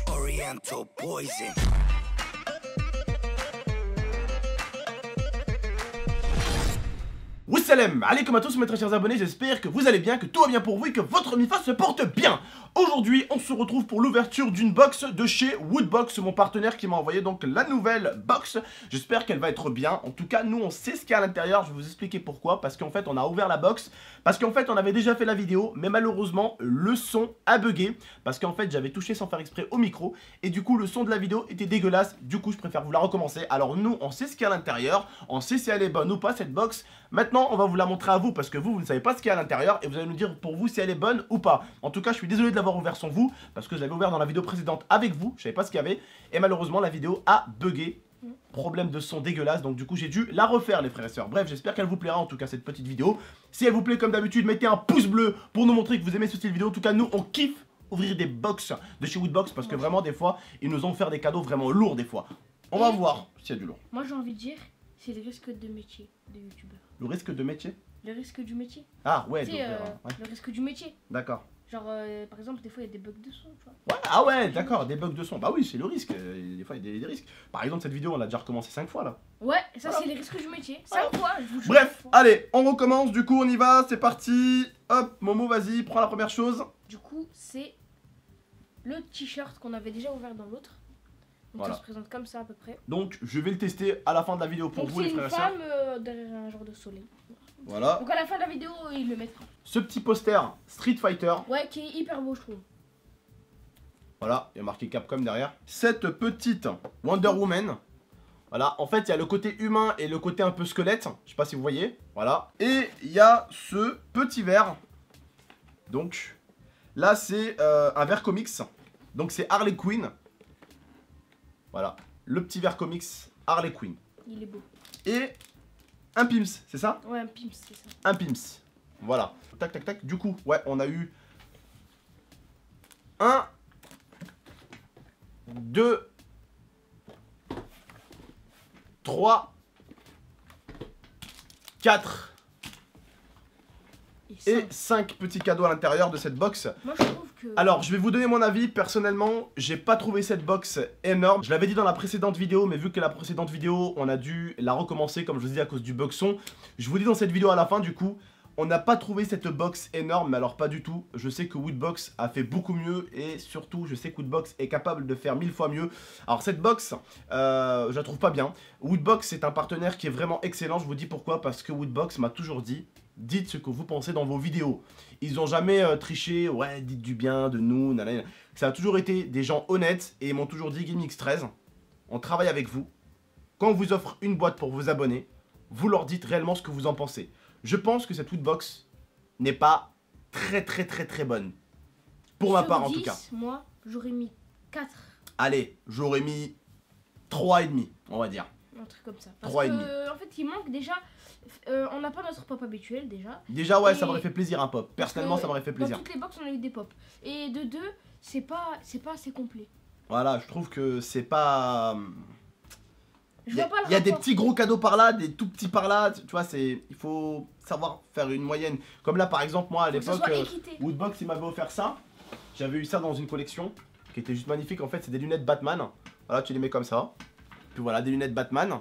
Oriental poison. Salam alaikum à tous mes très chers abonnés, j'espère que vous allez bien, que tout va bien pour vous et que votre MIFA se porte bien. Aujourd'hui on se retrouve pour l'ouverture d'une box de chez Woodbox, mon partenaire qui m'a envoyé donc la nouvelle box. J'espère qu'elle va être bien, en tout cas nous on sait ce qu'il y a à l'intérieur, je vais vous expliquer pourquoi. Parce qu'en fait on a ouvert la box, parce qu'en fait on avait déjà fait la vidéo, mais malheureusement le son a bugué. Parce qu'en fait j'avais touché sans faire exprès au micro, et du coup le son de la vidéo était dégueulasse. Du coup je préfère vous la recommencer. Alors nous on sait ce qu'il y a à l'intérieur, on sait si elle est bonne ou pas cette box. Maintenant on va vous la montrer à vous, parce que vous ne savez pas ce qu'il y a à l'intérieur, et vous allez nous dire pour vous si elle est bonne ou pas. En tout cas je suis désolé de l'avoir ouvert sans vous, parce que je l'avais ouvert dans la vidéo précédente avec vous, je savais pas ce qu'il y avait, et malheureusement la vidéo a bugué. Problème de son dégueulasse, donc du coup j'ai dû la refaire les frères et sœurs. Bref, j'espère qu'elle vous plaira en tout cas cette petite vidéo. Si elle vous plaît comme d'habitude, mettez un pouce bleu pour nous montrer que vous aimez ce style vidéo. En tout cas nous on kiffe ouvrir des box de chez Woodbox, parce que vraiment des fois ils nous ont offert des cadeaux vraiment lourds des fois. On va voir s'il y a du lourd. Moi j'ai envie de dire, c'est le risque de métier de youtubeur. Le risque de métier? Le risque du métier. Ah ouais, ouais. Le risque du métier. D'accord. Genre par exemple des fois il y a des bugs de son, tu vois. Ouais, ah ouais, d'accord, des bugs de son. Bah oui, c'est le risque. Des fois il y a des risques. Par exemple cette vidéo on l'a déjà recommencé 5 fois là. Ouais, ça c'est les risques du métier. 5 fois, je vous jure. Bref, allez, on recommence, du coup on y va, c'est parti. Hop, Momo, vas-y, prends la première chose. Du coup c'est le t-shirt qu'on avait déjà ouvert dans l'autre. Donc voilà. Ça se présente comme ça à peu près. Donc je vais le tester à la fin de la vidéo pour donc vous les frères et c'est sœurs. une femme derrière un genre de soleil. Voilà. Donc à la fin de la vidéo il le mettra. Ce petit poster Street Fighter. Ouais, qui est hyper beau je trouve. Voilà, il y a marqué Capcom derrière. Cette petite Wonder Woman. Voilà, en fait il y a le côté humain et le côté un peu squelette. Je sais pas si vous voyez. Voilà. Et il y a ce petit verre. Donc là c'est un verre comics. Donc c'est Harley Quinn. Voilà, le petit verre comics Harley Quinn. Il est beau. Et un Pims, c'est ça? Ouais, un Pims, c'est ça. Un Pims. Voilà. Tac, tac, tac. Du coup, ouais, on a eu 1, 2, 3, 4 et 5 petits cadeaux à l'intérieur de cette box. Moi je trouve que... Alors je vais vous donner mon avis. Personnellement j'ai pas trouvé cette box énorme. Je l'avais dit dans la précédente vidéo, mais vu que la précédente vidéo on a dû la recommencer comme je vous dis à cause du bug son, je vous dis dans cette vidéo à la fin, du coup on n'a pas trouvé cette box énorme. Mais alors pas du tout, je sais que Woodbox a fait beaucoup mieux, et surtout je sais que Woodbox est capable de faire 1000 fois mieux. Alors cette box je la trouve pas bien. Woodbox c'est un partenaire qui est vraiment excellent. Je vous dis pourquoi, parce que Woodbox m'a toujours dit: dites ce que vous pensez dans vos vidéos. Ils ont jamais triché, ouais, dites du bien de nous, nanana. Ça a toujours été des gens honnêtes, et ils m'ont toujours dit: GameX13, on travaille avec vous. Quand on vous offre une boîte pour vos abonnés, vous leur dites réellement ce que vous en pensez. Je pense que cette Woodbox n'est pas très bonne. Pour ma part en tout cas. Moi, j'aurais mis 4. Allez, j'aurais mis 3,5, on va dire. Un truc comme ça. Parce 3,5. que, en fait, il manque déjà... on n'a pas notre pop habituel déjà. Déjà ouais, et ça m'aurait fait plaisir un pop. Personnellement ça m'aurait fait plaisir. Dans toutes les box on a eu des pop. Et de deux, c'est pas assez complet. Voilà, je trouve que c'est pas... Il y a des petits gros cadeaux par là, des tout petits par là, tu vois, il faut savoir faire une moyenne. Comme là par exemple, moi à l'époque, Woodbox il m'avait offert ça. J'avais eu ça dans une collection qui était juste magnifique. En fait c'est des lunettes Batman. Voilà, tu les mets comme ça. Puis voilà, des lunettes Batman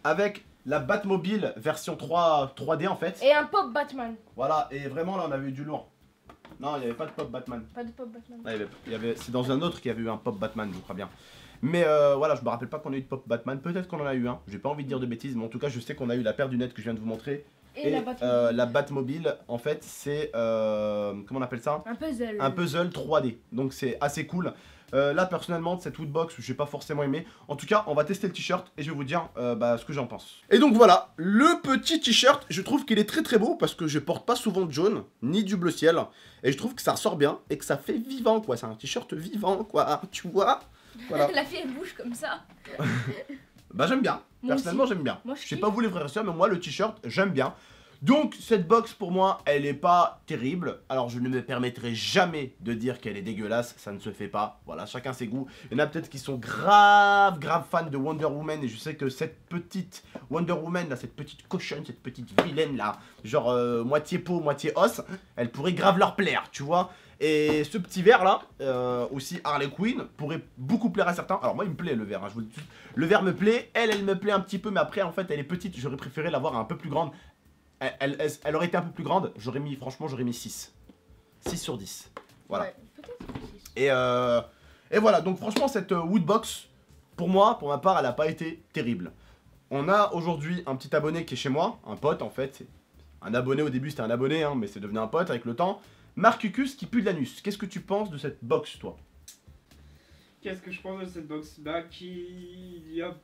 avec la Batmobile version 3D en fait. Et un pop Batman. Voilà, et vraiment là on avait eu du lourd. Non, il n'y avait pas de pop Batman. Pas de pop Batman. C'est dans un autre qu'il y avait eu un pop Batman, je crois bien. Mais voilà, je me rappelle pas qu'on a eu de pop Batman. Peut-être qu'on en a eu un. J'ai pas envie de dire de bêtises, mais en tout cas, je sais qu'on a eu la paire de lunettes que je viens de vous montrer. Et la Batmobile, en fait, c'est comment on appelle ça? Un puzzle. Un puzzle 3D. Donc c'est assez cool. Là, personnellement, de cette Woodbox, j'ai pas forcément aimé. En tout cas, on va tester le t-shirt et je vais vous dire ce que j'en pense. Et donc voilà, le petit t-shirt, je trouve qu'il est très beau, parce que je porte pas souvent de jaune, ni du bleu ciel. Et je trouve que ça ressort bien et que ça fait vivant, quoi. C'est un t-shirt vivant, quoi. Tu vois? Voilà. La fille elle bouge comme ça. Bah j'aime bien, Moi personnellement aussi. j'aime bien. Moi, Je sais pas vous les frères et sœurs, mais moi le t-shirt j'aime bien. Donc cette box pour moi elle est pas terrible. Alors je ne me permettrai jamais de dire qu'elle est dégueulasse, ça ne se fait pas. Voilà, chacun ses goûts. Il y en a peut-être qui sont grave fans de Wonder Woman. Et je sais que cette petite Wonder Woman là, cette petite cochonne, cette petite vilaine là, genre moitié peau, moitié os, elle pourrait grave leur plaire, tu vois. Et ce petit verre là, aussi Harley Quinn, pourrait beaucoup plaire à certains. Alors moi il me plaît le verre, hein, je vous le dis. Le verre me plaît, elle me plaît un petit peu, mais après en fait elle est petite, j'aurais préféré l'avoir un peu plus grande. Elle aurait été un peu plus grande, franchement j'aurais mis 6. 6 sur 10. Voilà. Ouais, peut-être 6. Et voilà, donc franchement cette Woodbox, pour moi, pour ma part, elle n'a pas été terrible. On a aujourd'hui un petit abonné qui est chez moi, un pote en fait. Un abonné au début c'était un abonné, hein, mais c'est devenu un pote avec le temps. Marcucus qui pue de l'anus. Qu'est-ce que tu penses de cette box, toi? Qu'est-ce que je pense de cette box? Bah, qu'il n'y a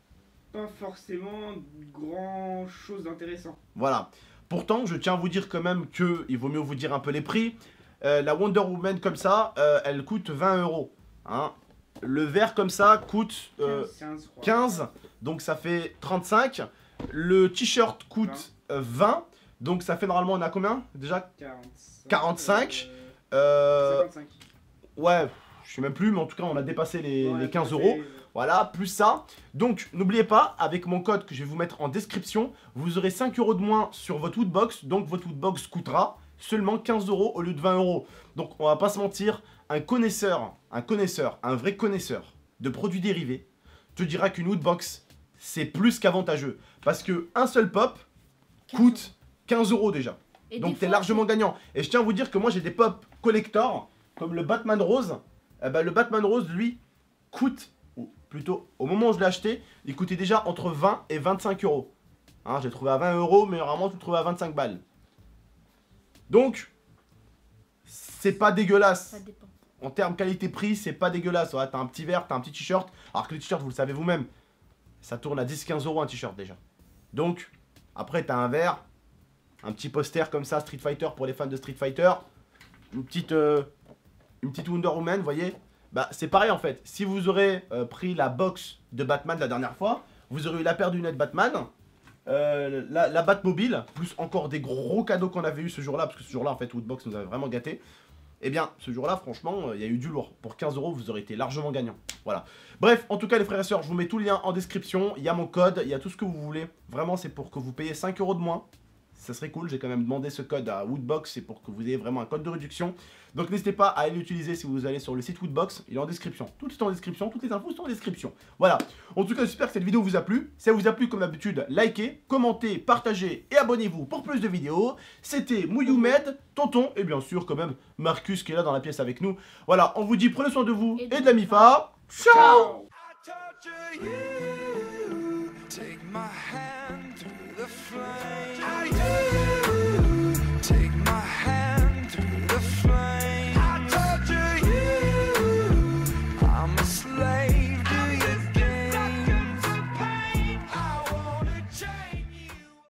pas forcément grand chose d'intéressant. Voilà. Pourtant, je tiens à vous dire quand même qu'il vaut mieux vous dire un peu les prix. La Wonder Woman comme ça, elle coûte 20 €. Hein. Le verre comme ça coûte 15, donc ça fait 35. Le t-shirt coûte 20, donc ça fait normalement, on a combien déjà? 45. 55. Ouais, je sais même plus, mais en tout cas, on a dépassé les 15 €. Voilà, plus ça. Donc, n'oubliez pas, avec mon code que je vais vous mettre en description, vous aurez 5 € de moins sur votre Woodbox. Donc, votre Woodbox coûtera seulement 15 € au lieu de 20 €. Donc, on va pas se mentir, un vrai connaisseur de produits dérivés te dira qu'une Woodbox, c'est plus qu'avantageux. Parce que un seul pop coûte 15 € déjà. Et donc, t'es largement gagnant. Et je tiens à vous dire que moi, j'ai des pop collector, comme le Batman Rose. Le Batman Rose, lui, coûte... Plutôt, au moment où je l'ai acheté, il coûtait déjà entre 20 et 25 €. Hein, j'ai trouvé à 20 €, mais normalement, tu le trouves à 25 balles. Donc, c'est pas dégueulasse. Ça dépend. En termes qualité-prix, c'est pas dégueulasse. Ouais, t'as un petit verre, t'as un petit t-shirt. Alors que le t-shirt, vous le savez vous-même, ça tourne à 10-15 € un t-shirt déjà. Donc, après, t'as un verre, un petit poster comme ça, Street Fighter pour les fans de Street Fighter. Une petite Wonder Woman, vous voyez. Bah c'est pareil en fait, si vous aurez pris la box de Batman la dernière fois, vous aurez eu la paire de lunettes Batman, la Batmobile, plus encore des gros cadeaux qu'on avait eu ce jour-là, parce que ce jour-là en fait Woodbox nous avait vraiment gâté. Eh bien ce jour-là franchement, il y a eu du lourd. Pour 15 € vous aurez été largement gagnant. Voilà. Bref, en tout cas les frères et sœurs, je vous mets tout le lien en description, il y a mon code, il y a tout ce que vous voulez. Vraiment c'est pour que vous payiez 5 € de moins. Ça serait cool, j'ai quand même demandé ce code à Woodbox, c'est pour que vous ayez vraiment un code de réduction. Donc n'hésitez pas à aller l'utiliser si vous allez sur le site Woodbox, il est en description. Tout est en description, toutes les infos sont en description. Voilà, en tout cas j'espère que cette vidéo vous a plu. Si elle vous a plu comme d'habitude, likez, commentez, partagez et abonnez-vous pour plus de vidéos. C'était Mouyoumed, Tonton et bien sûr quand même Marcus qui est là dans la pièce avec nous. Voilà, on vous dit prenez soin de vous et de la MIFA. Ciao.